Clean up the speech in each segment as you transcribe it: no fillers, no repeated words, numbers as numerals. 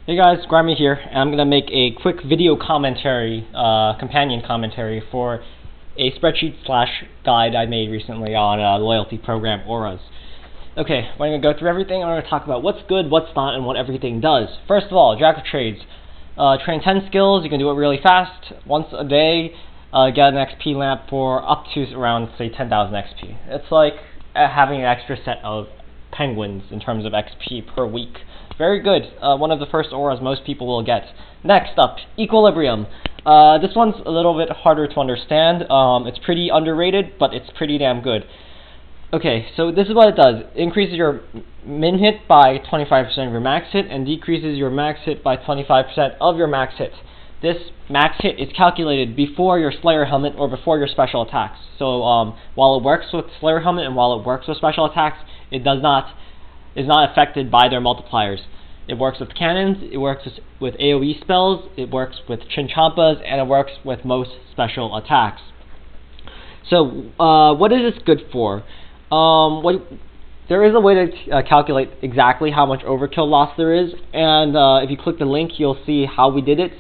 Hey guys, Grammy here, and I'm going to make a quick video commentary, companion commentary for a spreadsheet slash guide I made recently on the loyalty program Auras. Okay, we're going to go through everything. I'm going to talk about what's good, what's not, and what everything does. First of all, Jack of Trades. Train 10 skills, you can do it really fast, once a day, get an XP lamp for up to around, say, 10,000 XP. It's like having an extra set of penguins in terms of XP per week. Very good. One of the first auras most people will get. Next up, Equilibrium. This one's a little bit harder to understand. It's pretty underrated, but it's pretty damn good. Okay, so this is what it does. It increases your min hit by 25% of your max hit and decreases your max hit by 25% of your max hit. This max hit is calculated before your Slayer helmet or before your special attacks. So while it works with Slayer helmet and while it works with special attacks, it is not affected by their multipliers. It works with cannons, it works with AoE spells, it works with Chinchampas, and it works with most special attacks. So what is this good for? There is a way to calculate exactly how much overkill loss there is, and if you click the link, you'll see how we did it.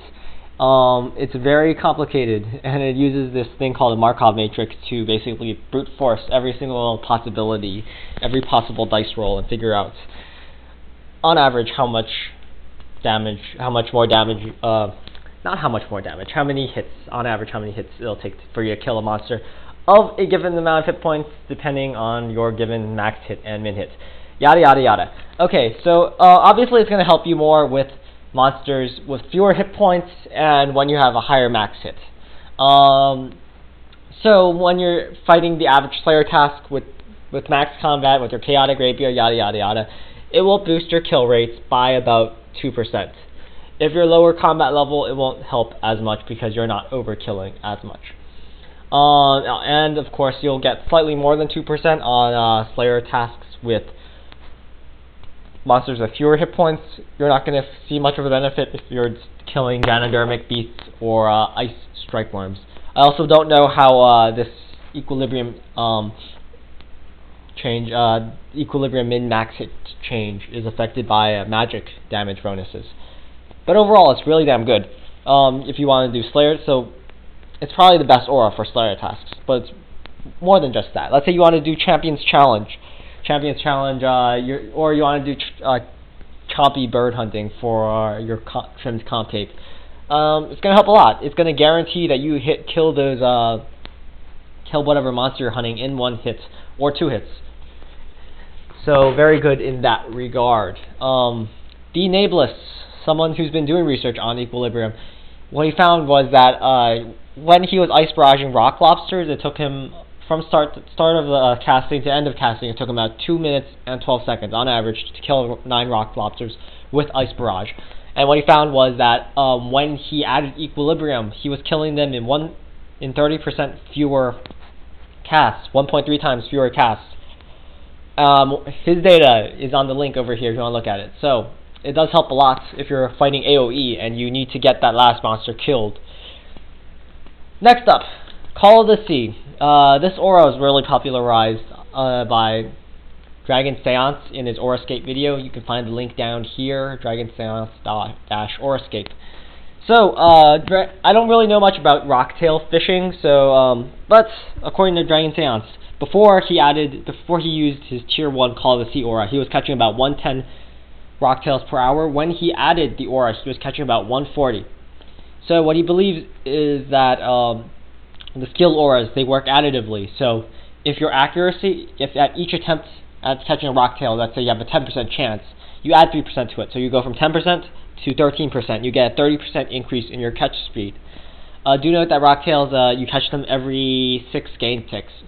It's very complicated, and it uses this thing called a Markov matrix to basically brute force every single possibility, every possible dice roll, and figure out, on average, how much more damage, how many hits, on average, how many hits it'll take for you to kill a monster of a given amount of hit points, depending on your given max hit and min hit. Yada, yada, yada. Okay, so obviously it's going to help you more with monsters with fewer hit points and when you have a higher max hit. So when you're fighting the average Slayer task with max combat, with your chaotic rapier, yada yada yada, it will boost your kill rates by about 2%. If you're lower combat level, it won't help as much because you're not overkilling as much. And of course you'll get slightly more than 2% on Slayer tasks with monsters with fewer hit points. You're not going to see much of a benefit if you're killing Ganodermic beasts or ice strike worms. I also don't know how this equilibrium equilibrium min-max hit change is affected by magic damage bonuses. But overall, it's really damn good if you want to do Slayer. So it's probably the best aura for Slayer tasks, but it's more than just that. Let's say you want to do Champions Challenge. Or you want to do chompy bird hunting for your trimmed comp tape. It's going to help a lot. It's going to guarantee that you kill whatever monster you're hunting in one hit or two hits. So very good in that regard. Nablus, someone who's been doing research on Equilibrium, what he found was that when he was ice barraging rock lobsters, it took him from start of casting to end of casting, it took him about 2 minutes and 12 seconds on average to kill 9 rock lobsters with Ice Barrage. And what he found was that when he added Equilibrium, he was killing them in 30% fewer casts, 1.3 times fewer casts. His data is on the link over here if you want to look at it. So it does help a lot if you're fighting AoE and you need to get that last monster killed. Next up, Call of the Sea. This aura was really popularized by Dragon Seance in his Aurascape video. You can find the link down here, dragonseance-aurascape. So, I don't really know much about Rocktail fishing, so, but according to Dragon Seance, before he used his Tier 1 Call of the Sea aura, he was catching about 110 Rocktails per hour. When he added the aura, he was catching about 140. So what he believes is that the skill auras, they work additively. So if at each attempt at catching a Rocktail, let's say you have a 10% chance, you add 3% to it. So you go from 10% to 13%. You get a 30% increase in your catch speed. Do note that Rocktails, you catch them every 6 game ticks,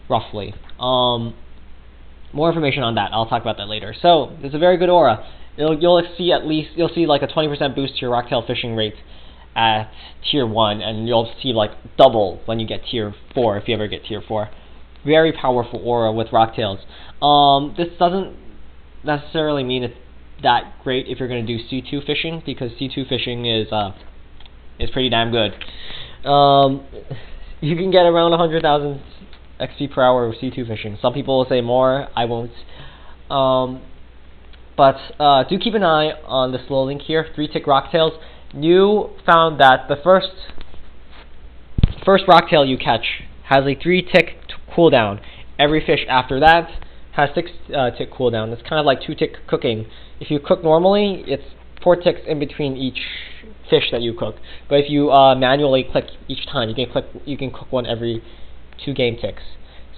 roughly. More information on that. I'll talk about that later. So it's a very good aura. You'll see like a 20% boost to your Rocktail fishing rate at Tier 1, and you'll see like double when you get Tier 4, if you ever get Tier 4. Very powerful aura with Rocktails. This doesn't necessarily mean it's that great if you're going to do C2 fishing, because C2 fishing is pretty damn good. You can get around 100,000 XP per hour with C2 fishing. Some people will say more, I won't. But do keep an eye on this little link here, 3-tick Rocktails. You found that the first Rocktail you catch has a 3-tick cooldown. Every fish after that has 6-tick cooldown. It's kind of like 2-tick cooking. If you cook normally, it's 4 ticks in between each fish that you cook. But if you manually click each time, you can cook one every 2 game ticks.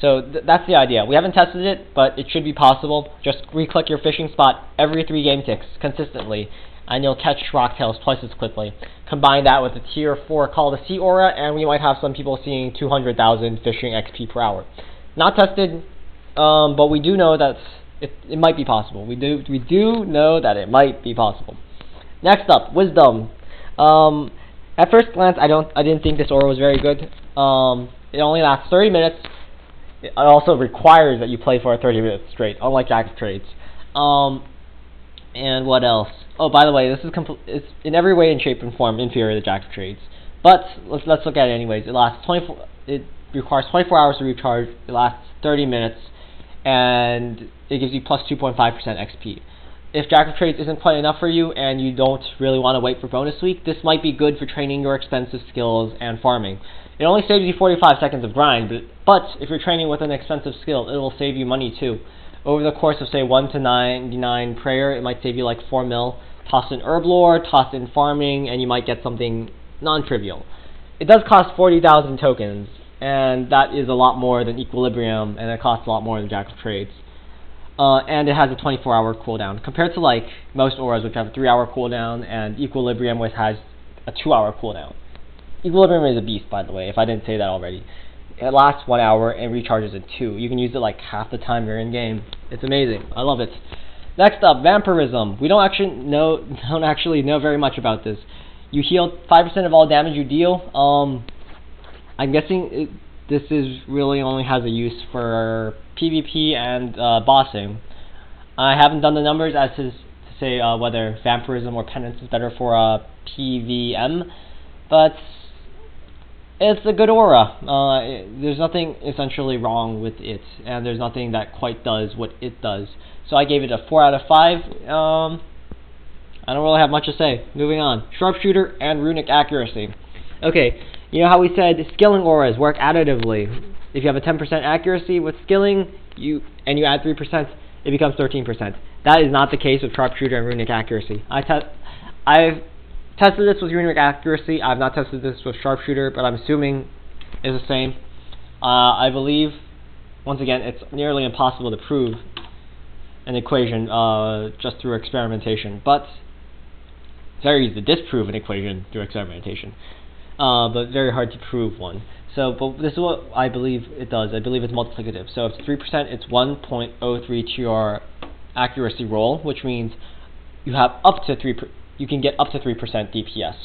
So that's the idea. We haven't tested it, but it should be possible. Just re-click your fishing spot every 3 game ticks consistently, and you'll catch Rocktails twice as quickly. Combine that with a tier 4 Call to Sea aura, and we might have some people seeing 200,000 fishing XP per hour. Not tested, but we do know that it might be possible. We do know that it might be possible. Next up, Wisdom. At first glance, I didn't think this aura was very good. It only lasts 30 minutes. It also requires that you play for 30 minutes straight, unlike Jack of Trades. And what else? Oh, by the way, this is it's in every way and shape and form inferior to Jack of Trades. But let's look at it anyways. It requires 24 hours to recharge. It lasts 30 minutes, and it gives you plus 2.5% XP. If Jack of Trades isn't quite enough for you and you don't really want to wait for bonus week, this might be good for training your expensive skills and farming. It only saves you 45 seconds of grind, but if you're training with an expensive skill, it will save you money too. Over the course of, say, 1 to 99 prayer, it might save you like 4 mil. Toss in herb lore, toss in farming, and you might get something non-trivial. It does cost 40,000 tokens, and that is a lot more than Equilibrium, and it costs a lot more than Jack of Trades. And it has a 24-hour cooldown, compared to like most auras, which have a 3-hour cooldown, and Equilibrium, which has a 2-hour cooldown. Equilibrium is a beast, by the way, if I didn't say that already. It lasts 1 hour and recharges in 2. You can use it like half the time you're in game. It's amazing. I love it. Next up, Vampirism. We don't actually know very much about this. You heal 5% of all damage you deal. I'm guessing this really only has a use for PvP and bossing. I haven't done the numbers as to say whether Vampirism or Penance is better for PVM, but it's a good aura. There's nothing essentially wrong with it, and there's nothing that quite does what it does. So I gave it a 4 out of 5. I don't really have much to say. Moving on. Sharpshooter and Runic Accuracy. Okay, you know how we said skilling auras work additively. If you have a 10% accuracy with skilling, and you add 3%, it becomes 13%. That is not the case with Sharpshooter and Runic Accuracy. I've tested this with Runic Accuracy. I've not tested this with Sharpshooter, but I'm assuming it's the same. I believe, once again, it's nearly impossible to prove an equation just through experimentation, but it's very easy to disprove an equation through experimentation, but very hard to prove one. So, but this is what I believe it does. I believe it's multiplicative. So if it's 3%, it's 1.03 to your accuracy roll, which means you have up to 3%. You can get up to 3% DPS,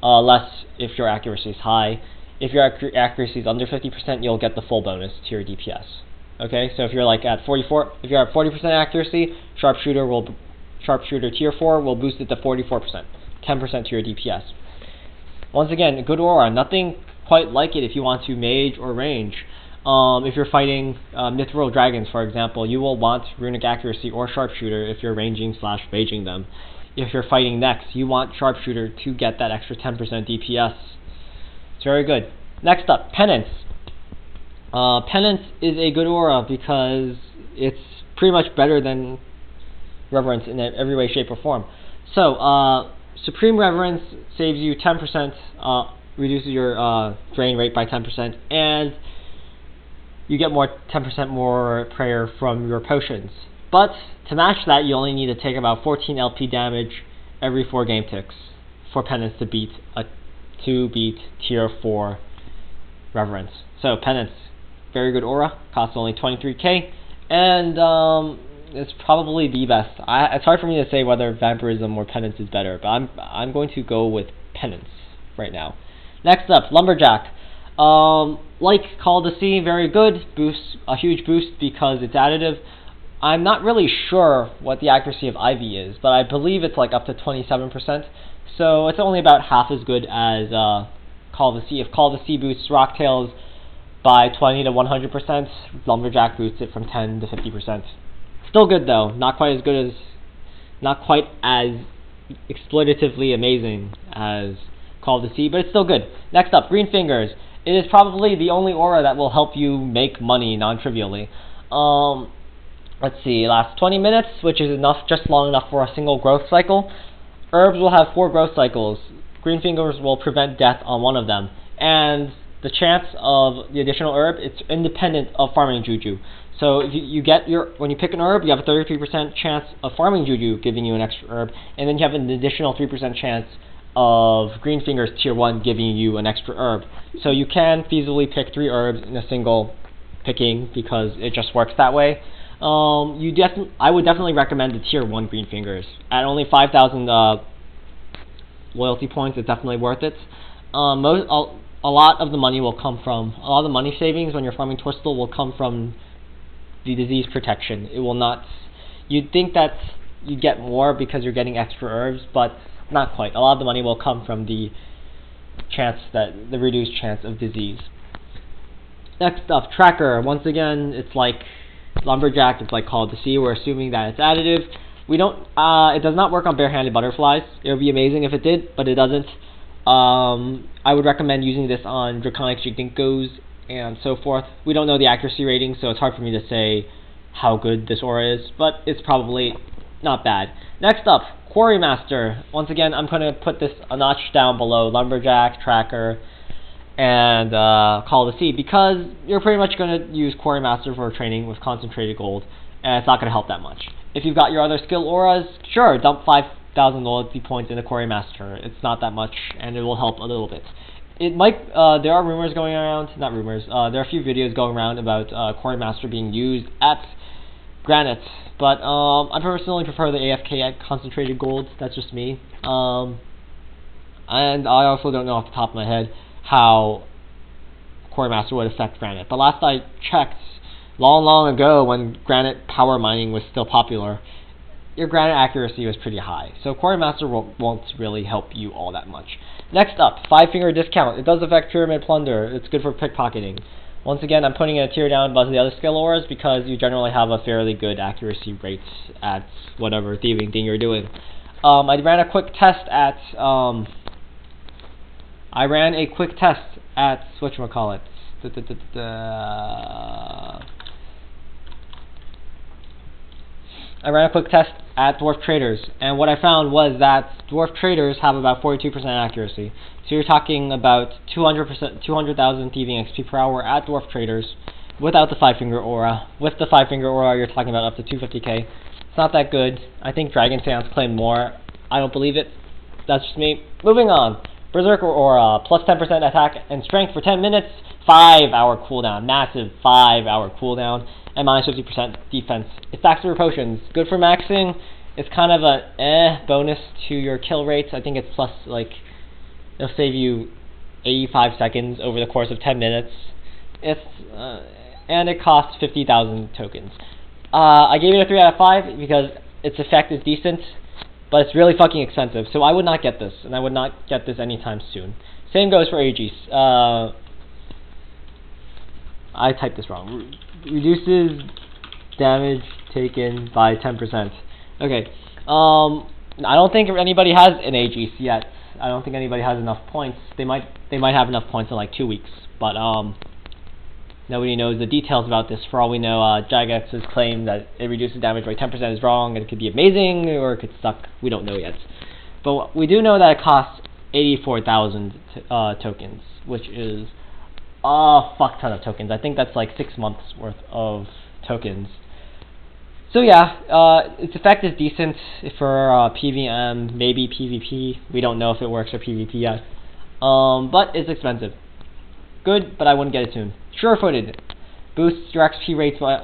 less if your accuracy is high. If your accuracy is under 50%, you'll get the full bonus to your DPS. Okay, so if you're like at 44, if you're at 40% accuracy, Sharpshooter tier 4 will boost it to 44%, 10% to your DPS. Once again, a good aura, nothing quite like it if you want to mage or range. If you're fighting Mithril Dragons, for example, you will want Runic Accuracy or Sharpshooter if you're ranging/maging them. If you're fighting next, you want Sharpshooter to get that extra 10% DPS. It's very good. Next up, Penance. Penance is a good aura because it's pretty much better than Reverence in every way, shape, or form. So, Supreme Reverence saves you 10%, reduces your drain rate by 10%, and you get 10% more prayer from your potions. But to match that, you only need to take about 14 LP damage every 4 game ticks for Penance to beat tier 4 Reverence. So Penance, very good aura, costs only 23k, and it's probably the best. It's hard for me to say whether Vampirism or Penance is better, but I'm going to go with Penance right now. Next up, Lumberjack. Like Call to Sea, very good, a huge boost because it's additive. I'm not really sure what the accuracy of Ivy is, but I believe it's like up to 27%, so it's only about half as good as Call to Sea. If Call to Sea boosts Rocktails by 20 to 100%, Lumberjack boosts it from 10 to 50%. Still good though, not quite as good as Not quite as exploitatively amazing as Call of the Sea, but it's still good. Next up, Green Fingers. It is probably the only aura that will help you make money non-trivially. Let's see, lasts 20 minutes, which is enough, just long enough for a single growth cycle. Herbs will have 4 growth cycles. Green Fingers will prevent death on one of them. And the chance of the additional herb, it's independent of farming juju. So if you get when you pick an herb, you have a 33% chance of farming juju giving you an extra herb, and then you have an additional 3% chance of Green Fingers Tier 1 giving you an extra herb. So you can feasibly pick 3 herbs in a single picking because it just works that way. I would definitely recommend the Tier 1 Green Fingers. At only 5,000 loyalty points, it's definitely worth it. A lot of the money will come from, a lot of the money savings when you're farming Twistle will come from the disease protection. It will not, you'd think that you get more because you're getting extra herbs, but not quite. A lot of the money will come from the reduced chance of disease. Next up, Tracker. Once again, it's like Lumberjack, it's like Call of the Sea. We're assuming that it's additive. It does not work on barehanded butterflies. It would be amazing if it did, but it doesn't. I would recommend using this on Draconic Jiginkgos and so forth. We don't know the accuracy rating, so it's hard for me to say how good this aura is, but it's probably not bad. Next up, Quarry Master. Once again, I'm going to put this a notch down below Lumberjack, Tracker, and Call of the Sea, because you're pretty much going to use Quarry Master for training with concentrated gold, and it's not going to help that much. If you've got your other skill auras, sure, dump 5,000 loyalty points into Quarry Master. It's not that much, and it will help a little bit. It might, there are rumors going around, not rumors, there are a few videos going around about Quarry Master being used at Granite, but I personally prefer the AFK at concentrated gold. That's just me. And I also don't know off the top of my head how Quarry Master would affect Granite. But last I checked, long ago, when Granite power mining was still popular, your Granite accuracy was pretty high. So Quarry Master won't really help you all that much. Next up, 5-finger discount. It does affect Pyramid Plunder. It's good for pickpocketing. Once again, I'm putting it a tier down above the other skill auras because you generally have a fairly good accuracy rate at whatever thieving thing you're doing. I ran a quick test at whatchamacallit. I ran a quick test at Dwarf Traders, and what I found was that Dwarf Traders have about 42% accuracy. So you're talking about 200,000 thieving XP per hour at Dwarf Traders without the 5-finger aura. With the 5-finger aura, you're talking about up to 250k. It's not that good. I think Dragon Seance claimed more. I don't believe it. That's just me. Moving on. Berserker aura, plus 10% attack and strength for 10 minutes, 5-hour cooldown, massive 5-hour cooldown, and minus 50% defense. It stacks over potions, good for maxing. It's kind of a bonus to your kill rates. I think it's plus, like, it'll save you 85 seconds over the course of 10 minutes. And it costs 50,000 tokens. I gave it a 3 out of 5 because its effect is decent, but it's really fucking expensive. So I would not get this, and I would not get this anytime soon. Same goes for Aegis. I typed this wrong. Reduces damage taken by 10%. Okay. I don't think anybody has an Aegis yet. I don't think anybody has enough points. They might have enough points in like 2 weeks, but nobody knows the details about this. For all we know, Gigex's claim that it reduces damage by 10% is wrong, and it could be amazing or it could suck. We don't know yet. But we do know that it costs 84,000 tokens, which is a fuck ton of tokens. I think that's like 6 months worth of tokens. So yeah, its effect is decent for PvM, maybe PvP. We don't know if it works for PvP yet. But it's expensive. Good, but I wouldn't get it soon. Surefooted boosts your XP rates by,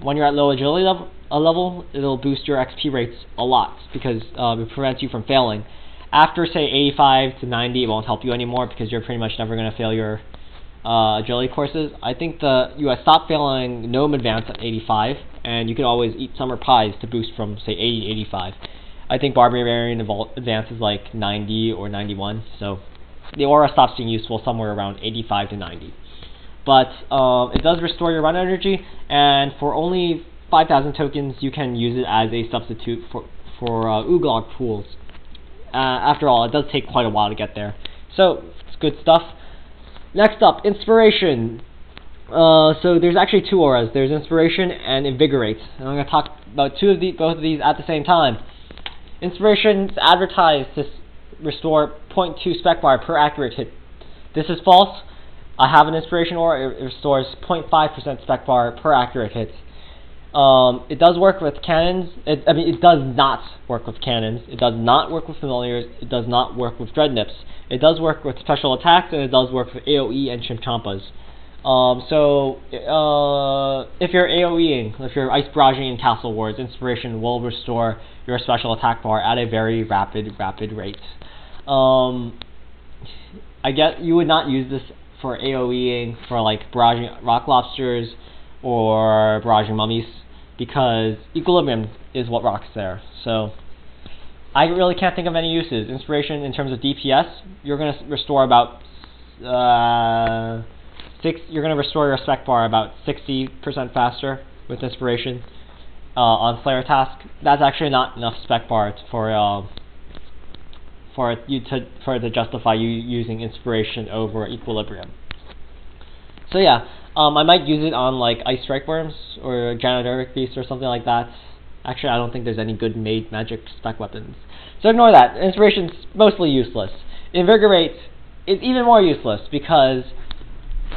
when you're at low agility level, it'll boost your XP rates a lot because it prevents you from failing. After say 85 to 90, it won't help you anymore because you're pretty much never going to fail your agility courses. I think you stop failing Gnome Advance at 85, and you can always eat summer pies to boost from say 80 to 85. I think Barbarian Advance is like 90 or 91, so the aura stops being useful somewhere around 85 to 90. But it does restore your run energy, and for only 5,000 tokens, you can use it as a substitute for Ooglog pools. After all, it does take quite a while to get there. So, it's good stuff. Next up, Inspiration. So there's actually two auras. There's Inspiration and Invigorate. And I'm going to talk about both of these at the same time. Inspiration is advertised to restore 0.2 spec bar per accurate hit. This is false. I have an Inspiration aura. It restores 0.5% spec bar per accurate hit. It does work with cannons. It does not work with cannons. It does not work with familiars. It does not work with dreadnips. It does work with special attacks, and it does work with AoE and Chimchampas. If you're AoEing, if you're Ice Barraging in Castle Wars, Inspiration will restore your special attack bar at a very rapid rate. I get you would not use this for AoEing for like barraging rock lobsters or barraging mummies, because Equilibrium is what rocks there. So I really can't think of any uses. Inspiration in terms of DPS, you're going to restore about you're going to restore your spec bar about 60% faster with Inspiration on Slayer task. That's actually not enough spec bar for it to justify you using Inspiration over Equilibrium. So yeah, I might use it on like Ice Strike Worms or Janoderic Beast or something like that. Actually, I don't think there's any good made magic spec weapons. So ignore that. Inspiration's mostly useless. Invigorate is even more useless, because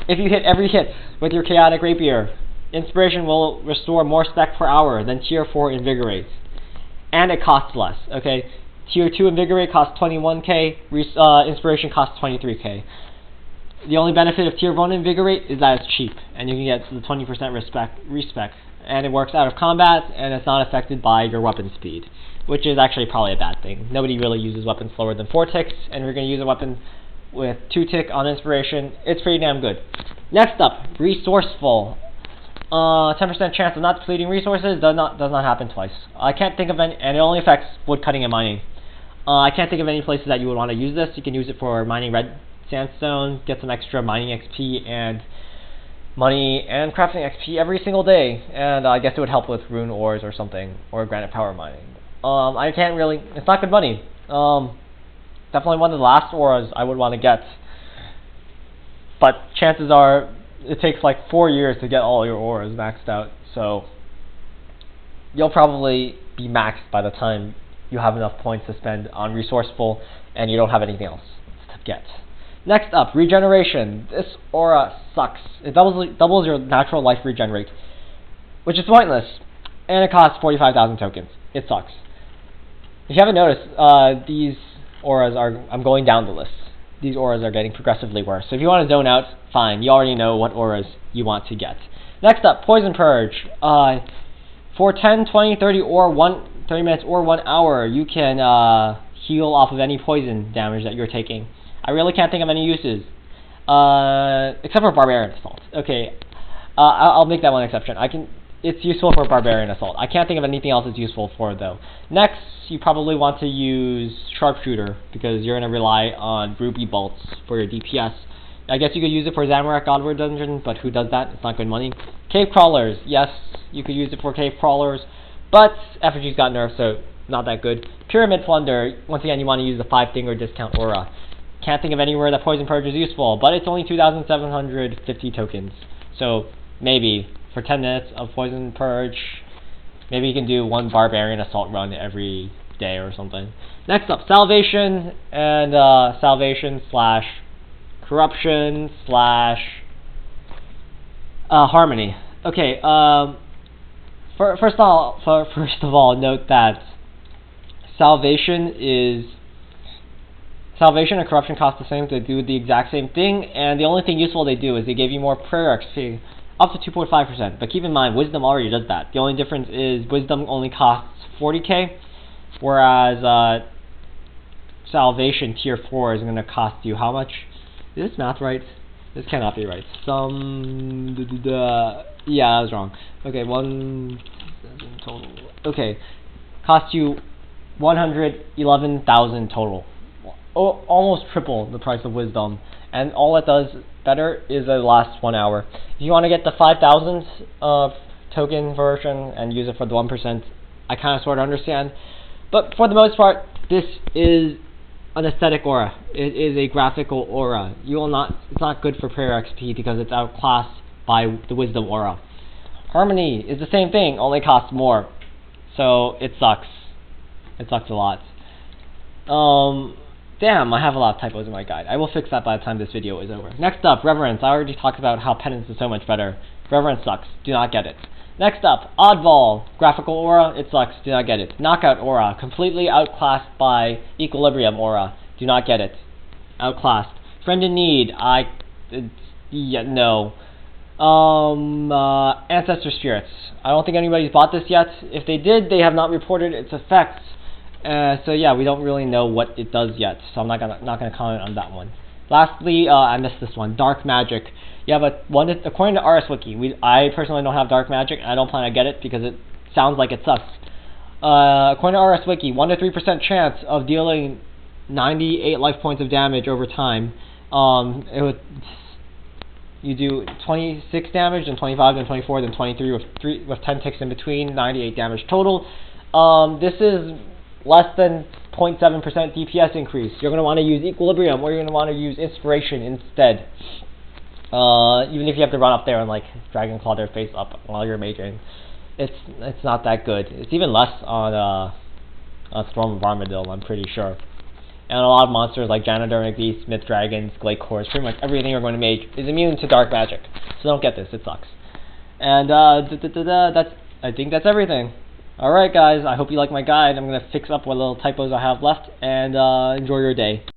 if you hit every hit with your Chaotic Rapier, Inspiration will restore more spec per hour than Tier 4 Invigorate. And it costs less, okay? Tier 2 Invigorate costs 21k, Inspiration costs 23k. The only benefit of Tier 1 Invigorate is that it's cheap, and you can get the 20% respec, and it works out of combat, and it's not affected by your weapon speed, which is actually probably a bad thing. Nobody really uses weapons slower than 4 ticks, and if you're going to use a weapon with 2 tick on Inspiration, it's pretty damn good. Next up, Resourceful. 10% chance of not depleting resources does not happen twice. I can't think of any, and it only affects woodcutting and mining. I can't think of any places that you would want to use this. You can use it for mining red sandstone, get some extra mining XP and money and crafting XP every single day, and I guess it would help with rune ores or something, or granite power mining. I can't really, it's not good money. Definitely one of the last auras I would want to get, but chances are it takes like 4 years to get all your auras maxed out, so you'll probably be maxed by the time you have enough points to spend on Resourceful and you don't have anything else to get. Next up, Regeneration. This aura sucks. It doubles your natural life regenerate, which is pointless, and it costs 45,000 tokens. It sucks. If you haven't noticed, these auras are, I'm going down the list. These auras are getting progressively worse. So if you want to zone out, fine. You already know what auras you want to get. Next up, Poison Purge. For 10, 20, 30 minutes or 1 hour, you can heal off of any poison damage that you're taking. I really can't think of any uses, except for Barbarian Assault. Okay, I'll make that one exception. It's useful for Barbarian Assault. I can't think of anything else it's useful for, though. Next, you probably want to use Sharpshooter, because you're going to rely on Ruby Bolts for your DPS. I guess you could use it for Zamorak Godward Dungeon, but who does that? It's not good money. Cave Crawlers. Yes, you could use it for Cave Crawlers, but effigies got nerfed, so not that good. Pyramid Plunder. Once again, you want to use the 5-finger discount aura. Can't think of anywhere that Poison Purge is useful, but it's only 2,750 tokens. So maybe for 10 minutes of Poison Purge, maybe you can do 1 Barbarian Assault run every day or something. Next up, Salvation and Salvation slash Corruption slash Harmony. Okay, first of all, note that Salvation and Corruption cost the same. They do the exact same thing, and the only thing useful they do is they give you more prayer XP, up to 2.5%. But keep in mind, Wisdom already does that. The only difference is Wisdom only costs 40k, whereas Salvation Tier 4 is going to cost you how much? Is this math right? This cannot be right. Yeah, I was wrong. Okay, 1 total. Okay, cost you 111,000 total. Almost triple the price of Wisdom, and all it does better is it lasts 1 hour. If you want to get the 5,000 token version and use it for the 1%, I kind of sort of understand, But for the most part, this is an aesthetic aura. It is a graphical aura. You will not. It's not good for prayer XP because it's outclassed by the wisdom aura. Harmony is the same thing, only costs more. So it sucks. It sucks a lot. Damn, I have a lot of typos in my guide. I will fix that by the time this video is over. Next up, Reverence. I already talked about how Penance is so much better. Reverence sucks. Do not get it. Next up, Oddball. Graphical aura. It sucks. Do not get it. Knockout aura. Completely outclassed by Equilibrium aura. Do not get it. Outclassed. Friend in Need. No. Ancestor Spirits. I don't think anybody's bought this yet. If they did, they have not reported its effects. So yeah, we don't really know what it does yet, so I'm not gonna comment on that one. Lastly, I missed this one. Dark Magic. You have according to RS Wiki, I personally don't have Dark Magic, and I don't plan to get it because it sounds like it sucks. According to RS Wiki, 1 to 3% chance of dealing 98 life points of damage over time. You do 26 damage, then 25, then 24, then 23 with 10 ticks in between, 98 damage total. This is less than 0.7% DPS increase. You're going to want to use Equilibrium, or you're going to want to use Inspiration instead. Even if you have to run up there and like Dragon Claw their face up while you're majoring, it's not that good. It's even less on Storm of Armadillo, I'm pretty sure. And a lot of monsters like Janidermic Beasts, Myth Dragons, Glake Cores, pretty much everything you're going to make is immune to Dark Magic. So don't get this, it sucks. And I think that's everything. Alright guys, I hope you like my guide. I'm going to fix up what little typos I have left, and enjoy your day.